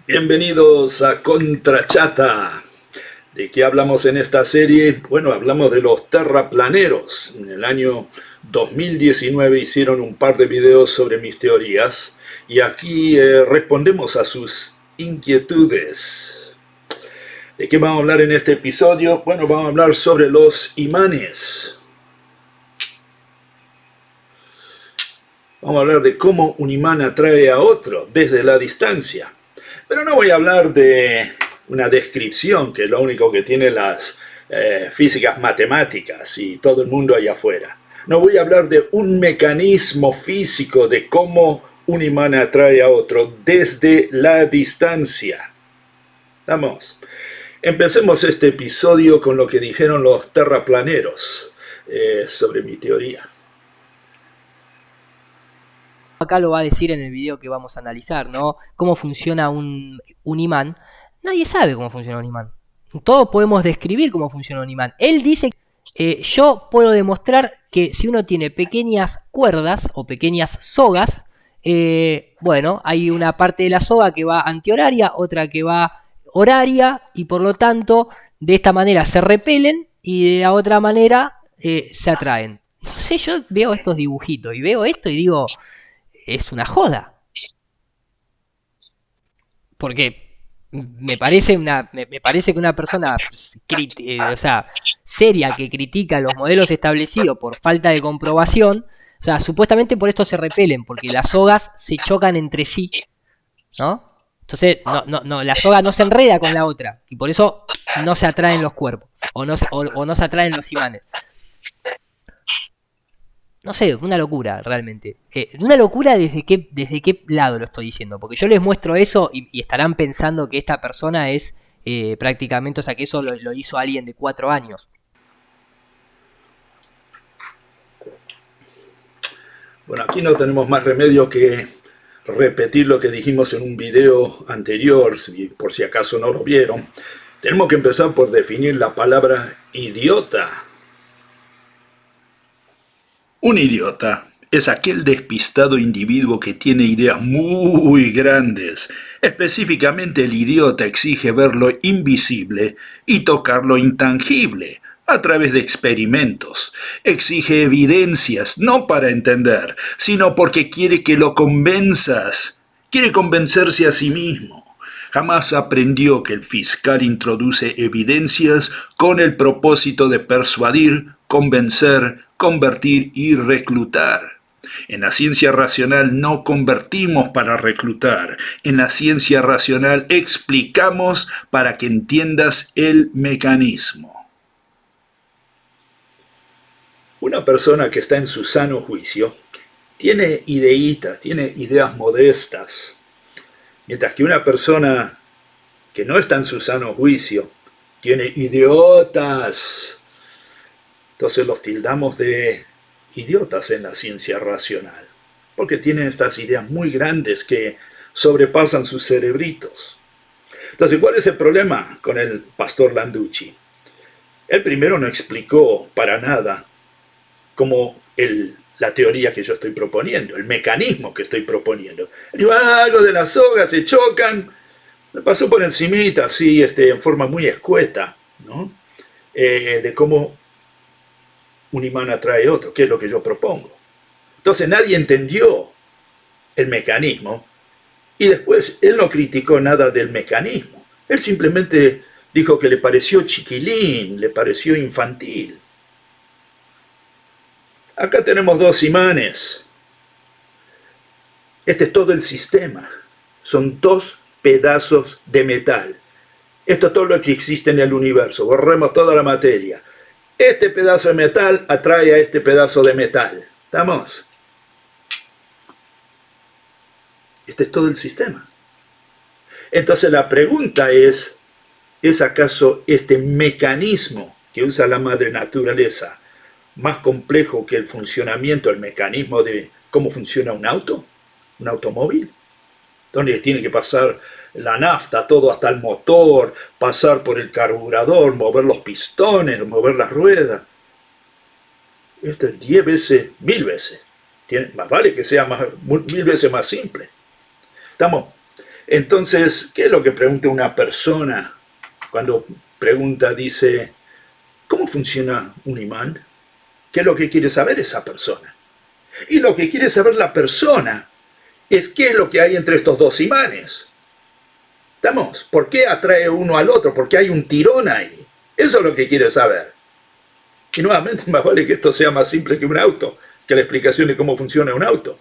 Bienvenidos a Contrachata. ¿De qué hablamos en esta serie? Bueno, hablamos de los terraplaneros. En el año 2019 hicieron un par de videos sobre mis teorías y aquí respondemos a sus inquietudes. ¿De qué vamos a hablar en este episodio? Bueno, vamos a hablar sobre los imanes. Vamos a hablar de cómo un imán atrae a otro desde la distancia. Pero no voy a hablar de una descripción, que es lo único que tienen las físicas matemáticas y todo el mundo allá afuera. No voy a hablar de un mecanismo físico de cómo un imán atrae a otro desde la distancia. Vamos. Empecemos este episodio con lo que dijeron los terraplaneros sobre mi teoría. Acá lo va a decir en el video que vamos a analizar, ¿no? Cómo funciona un imán. Nadie sabe cómo funciona un imán. Todos podemos describir cómo funciona un imán. Él dice, yo puedo demostrar que si uno tiene pequeñas cuerdas o pequeñas sogas, bueno, hay una parte de la soga que va antihoraria, otra que va horaria, y por lo tanto, de esta manera se repelen y de la otra manera se atraen. No sé, yo veo estos dibujitos y veo esto y digo, es una joda. Porque me parece que una persona o sea, seria que critica los modelos establecidos por falta de comprobación, o sea, supuestamente por esto se repelen, porque las sogas se chocan entre sí, ¿no? Entonces, la soga no se enreda con la otra, y por eso no se atraen los cuerpos, o no se atraen los imanes. No sé, una locura realmente. Una locura desde qué lado lo estoy diciendo. Porque yo les muestro eso y estarán pensando que esta persona es prácticamente, o sea, que eso lo hizo alguien de 4 años. Bueno, aquí no tenemos más remedio que repetir lo que dijimos en un video anterior, por si acaso no lo vieron. Tenemos que empezar por definir la palabra idiota. Un idiota es aquel despistado individuo que tiene ideas muy grandes. Específicamente, el idiota exige ver lo invisible y tocar lo intangible a través de experimentos. Exige evidencias, no para entender, sino porque quiere que lo convenzas. Quiere convencerse a sí mismo. Jamás aprendió que el fiscal introduce evidencias con el propósito de persuadir, convencer, convertir y reclutar. En la ciencia racional no convertimos para reclutar. En la ciencia racional explicamos para que entiendas el mecanismo. Una persona que está en su sano juicio tiene ideitas, tiene ideas modestas. Mientras que una persona que no está en su sano juicio tiene idiotas. Entonces los tildamos de idiotas en la ciencia racional, porque tienen estas ideas muy grandes que sobrepasan sus cerebritos. Entonces, ¿cuál es el problema con el pastor Landucci? Él primero no explicó para nada cómo la teoría que yo estoy proponiendo, el mecanismo que estoy proponiendo. Él dijo, algo de las sogas se chocan, me pasó por encimita, así, en forma muy escueta, ¿no? De cómo un imán atrae otro, que es lo que yo propongo. Entonces nadie entendió el mecanismo y después él no criticó nada del mecanismo. Él simplemente dijo que le pareció chiquilín, le pareció infantil. Acá tenemos dos imanes. Este es todo el sistema. Son dos pedazos de metal. Esto es todo lo que existe en el universo. Borremos toda la materia. Este pedazo de metal atrae a este pedazo de metal. ¿Estamos? Este es todo el sistema. Entonces la pregunta ¿es acaso este mecanismo que usa la madre naturaleza más complejo que el funcionamiento, el mecanismo de cómo funciona un auto, un automóvil? Donde tiene que pasar la nafta, todo hasta el motor, pasar por el carburador, mover los pistones, mover las ruedas. Esto es 10 veces, 1000 veces. Más vale que sea 1000 veces más simple. ¿Estamos? Entonces, ¿qué es lo que pregunta una persona cuando pregunta, dice, ¿cómo funciona un imán? ¿Qué es lo que quiere saber esa persona? Y lo que quiere saber la persona es qué es lo que hay entre estos dos imanes. ¿Estamos? ¿Por qué atrae uno al otro? ¿Por qué hay un tirón ahí? Eso es lo que quiere saber. Y nuevamente, más vale que esto sea más simple que un auto, que la explicación de cómo funciona un auto.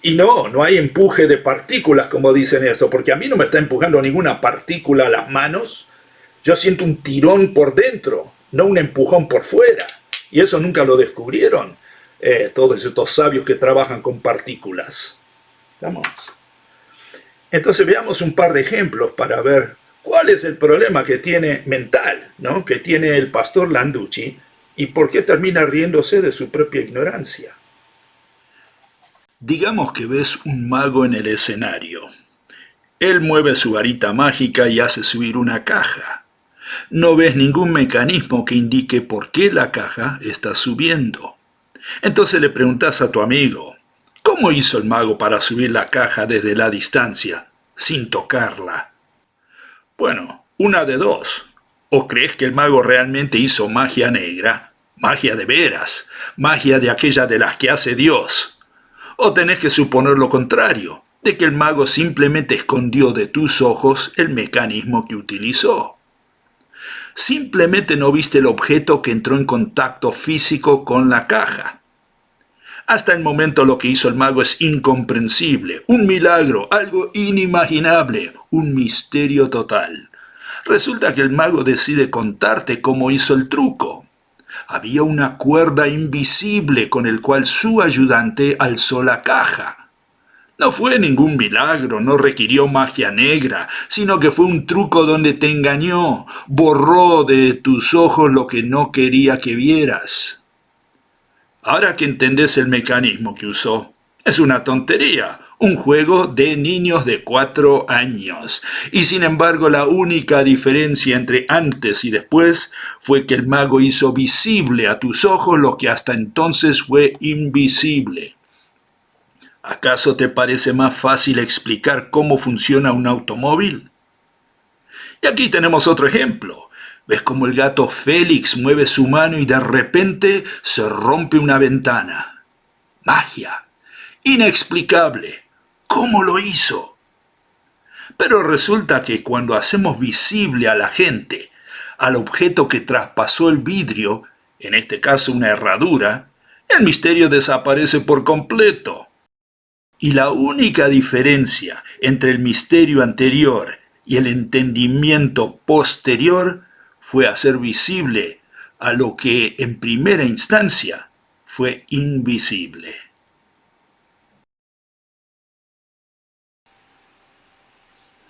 Y no hay empuje de partículas, como dicen eso, porque a mí no me está empujando ninguna partícula a las manos. Yo siento un tirón por dentro, no un empujón por fuera. Y eso nunca lo descubrieron todos estos sabios que trabajan con partículas. ¿Estamos? Entonces veamos un par de ejemplos para ver cuál es el problema que tiene mental, ¿no? Que tiene el pastor Landucci y por qué termina riéndose de su propia ignorancia. Digamos que ves un mago en el escenario. Él mueve su varita mágica y hace subir una caja. No ves ningún mecanismo que indique por qué la caja está subiendo. Entonces le preguntas a tu amigo, ¿cómo hizo el mago para subir la caja desde la distancia, sin tocarla? Bueno, una de dos. ¿O crees que el mago realmente hizo magia negra? Magia de veras, magia de aquella de las que hace Dios. O tenés que suponer lo contrario, de que el mago simplemente escondió de tus ojos el mecanismo que utilizó. Simplemente no viste el objeto que entró en contacto físico con la caja. Hasta el momento lo que hizo el mago es incomprensible, un milagro, algo inimaginable, un misterio total. Resulta que el mago decide contarte cómo hizo el truco. Había una cuerda invisible con el cual su ayudante alzó la caja. No fue ningún milagro, no requirió magia negra, sino que fue un truco donde te engañó, borró de tus ojos lo que no quería que vieras. Ahora que entendés el mecanismo que usó, es una tontería, un juego de niños de 4 años. Y sin embargo, la única diferencia entre antes y después fue que el mago hizo visible a tus ojos lo que hasta entonces fue invisible. ¿Acaso te parece más fácil explicar cómo funciona un automóvil? Y aquí tenemos otro ejemplo. ¿Ves cómo el gato Félix mueve su mano y de repente se rompe una ventana? Magia. Inexplicable. ¿Cómo lo hizo? Pero resulta que cuando hacemos visible a la gente, al objeto que traspasó el vidrio, en este caso una herradura, el misterio desaparece por completo. Y la única diferencia entre el misterio anterior y el entendimiento posterior fue hacer visible a lo que en primera instancia fue invisible.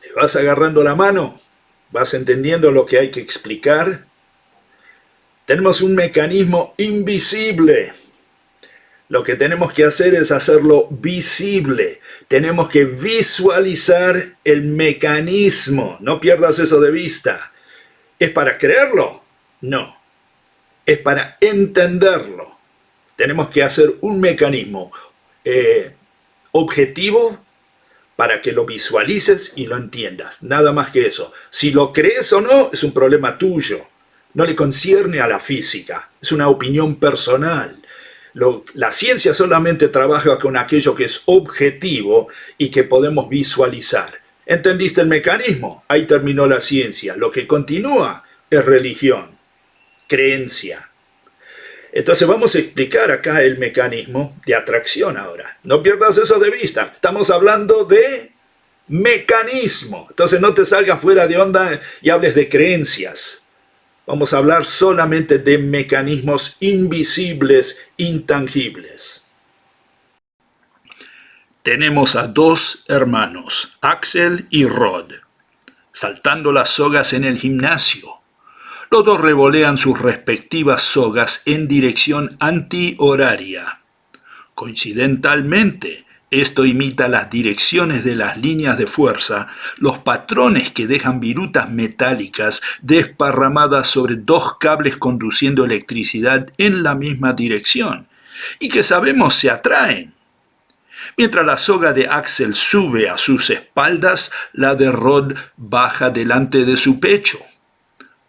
¿Le vas agarrando la mano? ¿Vas entendiendo lo que hay que explicar? Tenemos un mecanismo invisible. Lo que tenemos que hacer es hacerlo visible. Tenemos que visualizar el mecanismo. No pierdas eso de vista. ¿Es para creerlo? No. Es para entenderlo. Tenemos que hacer un mecanismo objetivo para que lo visualices y lo entiendas. Nada más que eso. Si lo crees o no, es un problema tuyo. No le concierne a la física. Es una opinión personal. La ciencia solamente trabaja con aquello que es objetivo y que podemos visualizar. ¿Entendiste el mecanismo? Ahí terminó la ciencia. Lo que continúa es religión, creencia. Entonces vamos a explicar acá el mecanismo de atracción ahora. No pierdas eso de vista. Estamos hablando de mecanismo. Entonces no te salgas fuera de onda y hables de creencias. Vamos a hablar solamente de mecanismos invisibles, intangibles. Tenemos a 2 hermanos, Axel y Rod, saltando las sogas en el gimnasio. Los 2 revolean sus respectivas sogas en dirección antihoraria. Coincidentalmente, esto imita las direcciones de las líneas de fuerza, los patrones que dejan virutas metálicas desparramadas sobre 2 cables conduciendo electricidad en la misma dirección, y que sabemos se atraen. Mientras la soga de Axel sube a sus espaldas, la de Rod baja delante de su pecho.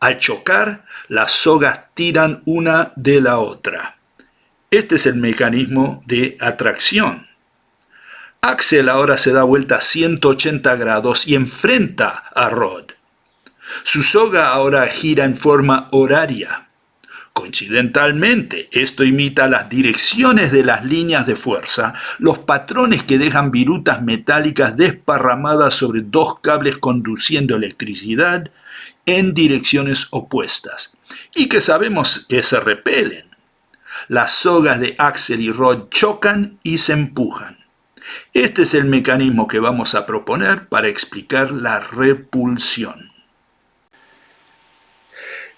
Al chocar, las sogas tiran una de la otra. Este es el mecanismo de atracción. Axel ahora se da vuelta 180 grados y enfrenta a Rod. Su soga ahora gira en forma horaria. Coincidentalmente, esto imita las direcciones de las líneas de fuerza, los patrones que dejan virutas metálicas desparramadas sobre dos cables conduciendo electricidad en direcciones opuestas, y que sabemos que se repelen. Las sogas de Axel y Rod chocan y se empujan. Este es el mecanismo que vamos a proponer para explicar la repulsión.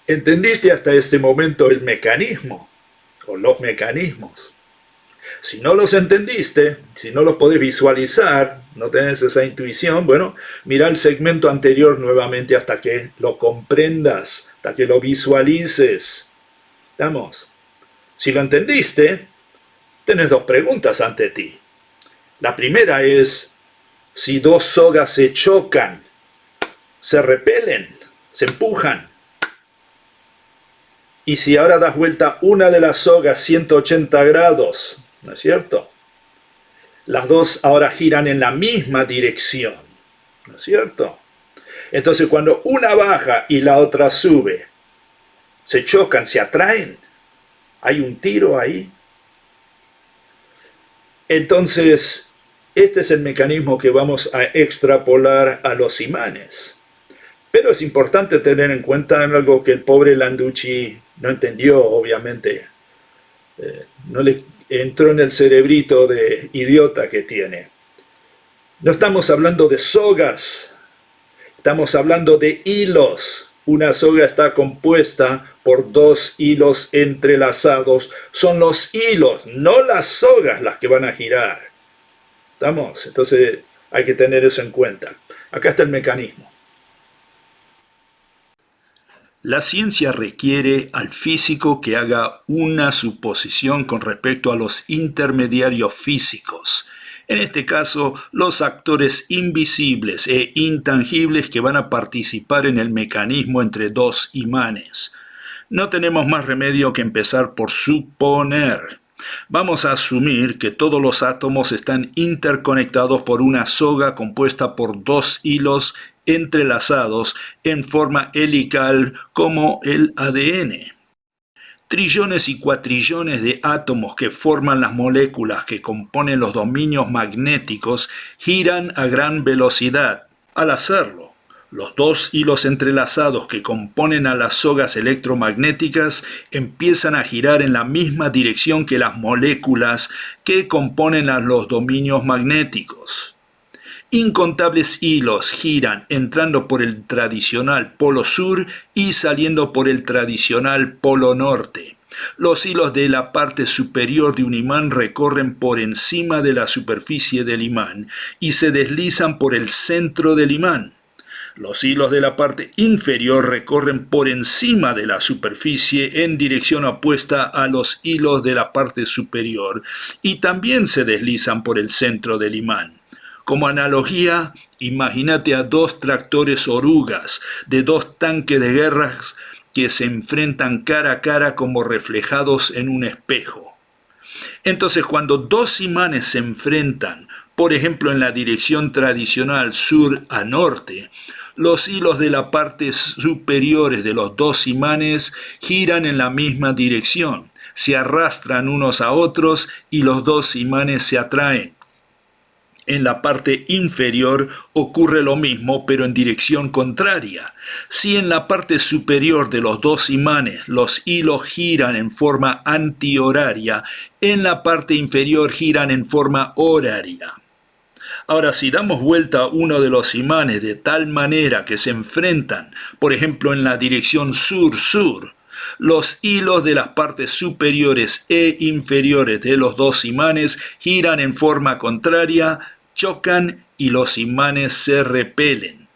¿Entendiste hasta este momento el mecanismo o los mecanismos? Si no los entendiste, si no los podés visualizar, no tenés esa intuición, bueno, mira el segmento anterior nuevamente hasta que lo comprendas, hasta que lo visualices. ¿Estamos? Si lo entendiste, tenés dos preguntas ante ti. La primera es, si dos sogas se chocan, se repelen, se empujan. Y si ahora das vuelta una de las sogas 180 grados, ¿no es cierto? Las dos ahora giran en la misma dirección, ¿no es cierto? Entonces cuando una baja y la otra sube, se chocan, se atraen. Hay un tiro ahí. Entonces, este es el mecanismo que vamos a extrapolar a los imanes. Pero es importante tener en cuenta algo que el pobre Landucci no entendió, obviamente. No le entró en el cerebrito de idiota que tiene. No estamos hablando de sogas, estamos hablando de hilos. Una soga está compuesta por dos hilos entrelazados. Son los hilos, no las sogas, las que van a girar. ¿Estamos? Entonces hay que tener eso en cuenta. Acá está el mecanismo. La ciencia requiere al físico que haga una suposición con respecto a los intermediarios físicos. En este caso, los actores invisibles e intangibles que van a participar en el mecanismo entre dos imanes. No tenemos más remedio que empezar por suponer. Vamos a asumir que todos los átomos están interconectados por una soga compuesta por dos hilos entrelazados en forma helical como el ADN. Trillones y cuatrillones de átomos que forman las moléculas que componen los dominios magnéticos giran a gran velocidad. Al hacerlo, los dos hilos entrelazados que componen a las sogas electromagnéticas empiezan a girar en la misma dirección que las moléculas que componen a los dominios magnéticos. Incontables hilos giran entrando por el tradicional polo sur y saliendo por el tradicional polo norte. Los hilos de la parte superior de un imán recorren por encima de la superficie del imán y se deslizan por el centro del imán. Los hilos de la parte inferior recorren por encima de la superficie en dirección opuesta a los hilos de la parte superior y también se deslizan por el centro del imán. Como analogía, imagínate a dos tractores orugas de dos tanques de guerras que se enfrentan cara a cara como reflejados en un espejo. Entonces, cuando dos imanes se enfrentan, por ejemplo en la dirección tradicional sur a norte, los hilos de la parte superiores de los dos imanes giran en la misma dirección, se arrastran unos a otros y los dos imanes se atraen. En la parte inferior ocurre lo mismo, pero en dirección contraria. Si en la parte superior de los dos imanes los hilos giran en forma antihoraria, en la parte inferior giran en forma horaria. Ahora, si damos vuelta a uno de los imanes de tal manera que se enfrentan, por ejemplo en la dirección sur-sur, los hilos de las partes superiores e inferiores de los dos imanes giran en forma contraria, chocan y los imanes se repelen.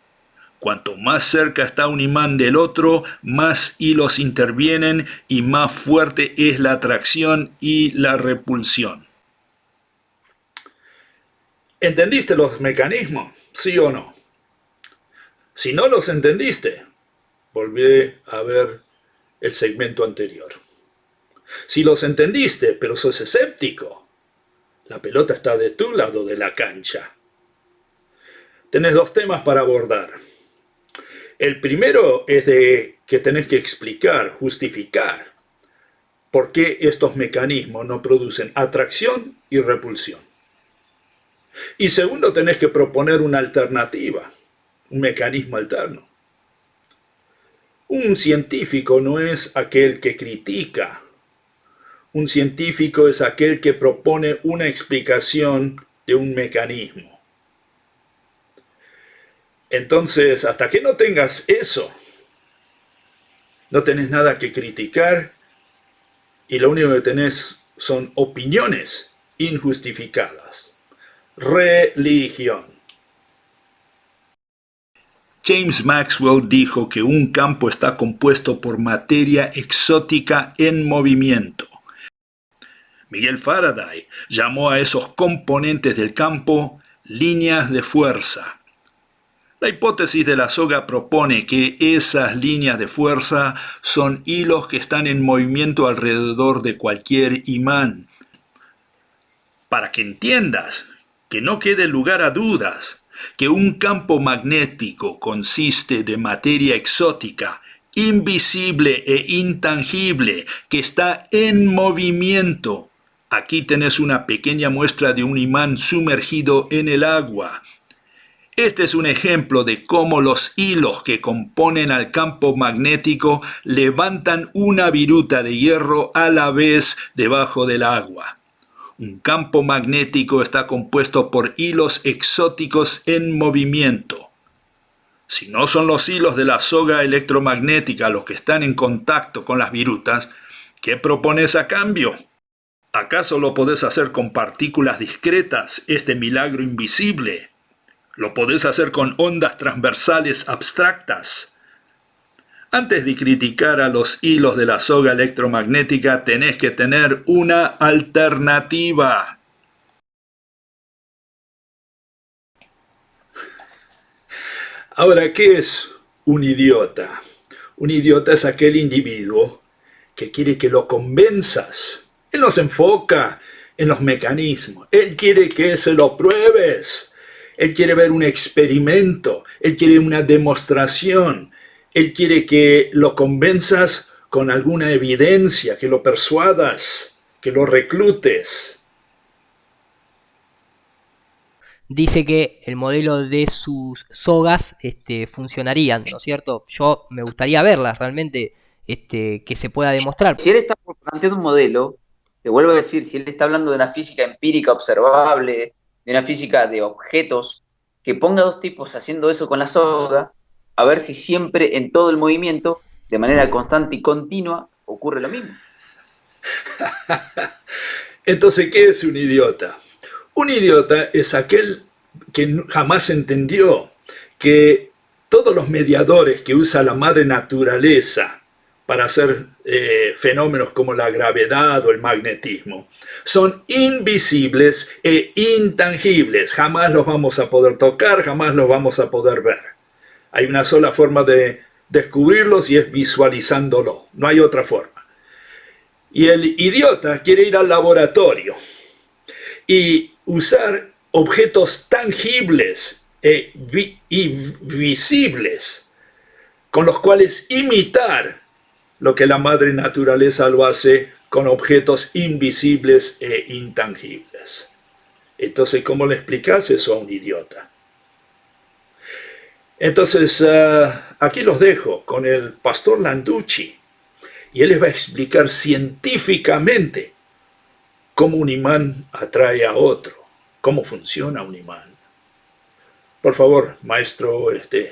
Cuanto más cerca está un imán del otro, más hilos intervienen y más fuerte es la atracción y la repulsión. ¿Entendiste los mecanismos? ¿Sí o no? Si no los entendiste, volví a ver el segmento anterior. Si los entendiste, pero sos escéptico, la pelota está de tu lado de la cancha. Tenés dos temas para abordar. El primero es de que tenés que explicar, justificar por qué estos mecanismos no producen atracción y repulsión. Y segundo, tenés que proponer una alternativa, un mecanismo alterno. Un científico no es aquel que critica. Un científico es aquel que propone una explicación de un mecanismo. Entonces, hasta que no tengas eso, no tenés nada que criticar y lo único que tenés son opiniones injustificadas. Religión. James Maxwell dijo que un campo está compuesto por materia exótica en movimiento. Miguel Faraday llamó a esos componentes del campo líneas de fuerza. La hipótesis de la soga propone que esas líneas de fuerza son hilos que están en movimiento alrededor de cualquier imán. Para que entiendas, que no quede lugar a dudas, que un campo magnético consiste de materia exótica, invisible e intangible, que está en movimiento. Aquí tenés una pequeña muestra de un imán sumergido en el agua. Este es un ejemplo de cómo los hilos que componen al campo magnético levantan una viruta de hierro a la vez debajo del agua. Un campo magnético está compuesto por hilos exóticos en movimiento. Si no son los hilos de la soga electromagnética los que están en contacto con las virutas, ¿qué propones a cambio? ¿Acaso lo podés hacer con partículas discretas, este milagro invisible? ¿Lo podés hacer con ondas transversales abstractas? Antes de criticar a los hilos de la soga electromagnética, tenés que tener una alternativa. Ahora, ¿qué es un idiota? Un idiota es aquel individuo que quiere que lo convenzas. Él no se enfoca en los mecanismos. Él quiere que se lo pruebes. Él quiere ver un experimento, él quiere una demostración, él quiere que lo convenzas con alguna evidencia, que lo persuadas, que lo reclutes. Dice que el modelo de sus sogas funcionarían, ¿no es cierto? Yo me gustaría verlas realmente, que se pueda demostrar. Si él está planteando un modelo, te vuelvo a decir, si él está hablando de una física empírica observable, de una física de objetos, que ponga dos tipos haciendo eso con la soga, a ver si siempre en todo el movimiento, de manera constante y continua, ocurre lo mismo. Entonces, ¿qué es un idiota? Un idiota es aquel que jamás entendió que todos los mediadores que usa la madre naturaleza para hacer fenómenos como la gravedad o el magnetismo son invisibles e intangibles. Jamás los vamos a poder tocar, jamás los vamos a poder ver. Hay una sola forma de descubrirlos y es visualizándolo. No hay otra forma. Y el idiota quiere ir al laboratorio y usar objetos tangibles y visibles con los cuales imitar lo que la madre naturaleza lo hace con objetos invisibles e intangibles. Entonces, ¿cómo le explicas eso a un idiota? Entonces, aquí los dejo con el pastor Landucci, y él les va a explicar científicamente cómo un imán atrae a otro, cómo funciona un imán. Por favor, maestro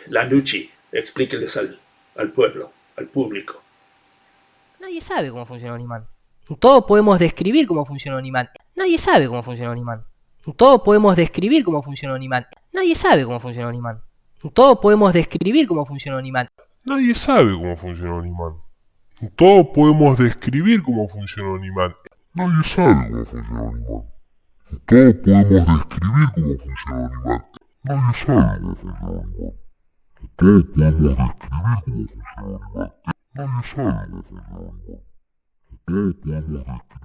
Landucci, explíqueles al pueblo, al público. Nadie sabe cómo funciona un imán. Todos podemos describir cómo funciona un imán. Nadie sabe cómo funciona un imán. Todos podemos describir cómo funciona un imán. Nadie sabe cómo funciona un imán. Todos podemos describir cómo funciona un imán. Nadie sabe cómo funciona un imán. Todos podemos describir cómo funciona un imán. Nadie sabe cómo funciona un imán. Todos podemos describir cómo funciona un imán. Nadie sabe cómo funciona un imán. Todos podemos describir cómo funciona un imán. Nadie sabe cómo funciona un imán. Todos podemos describir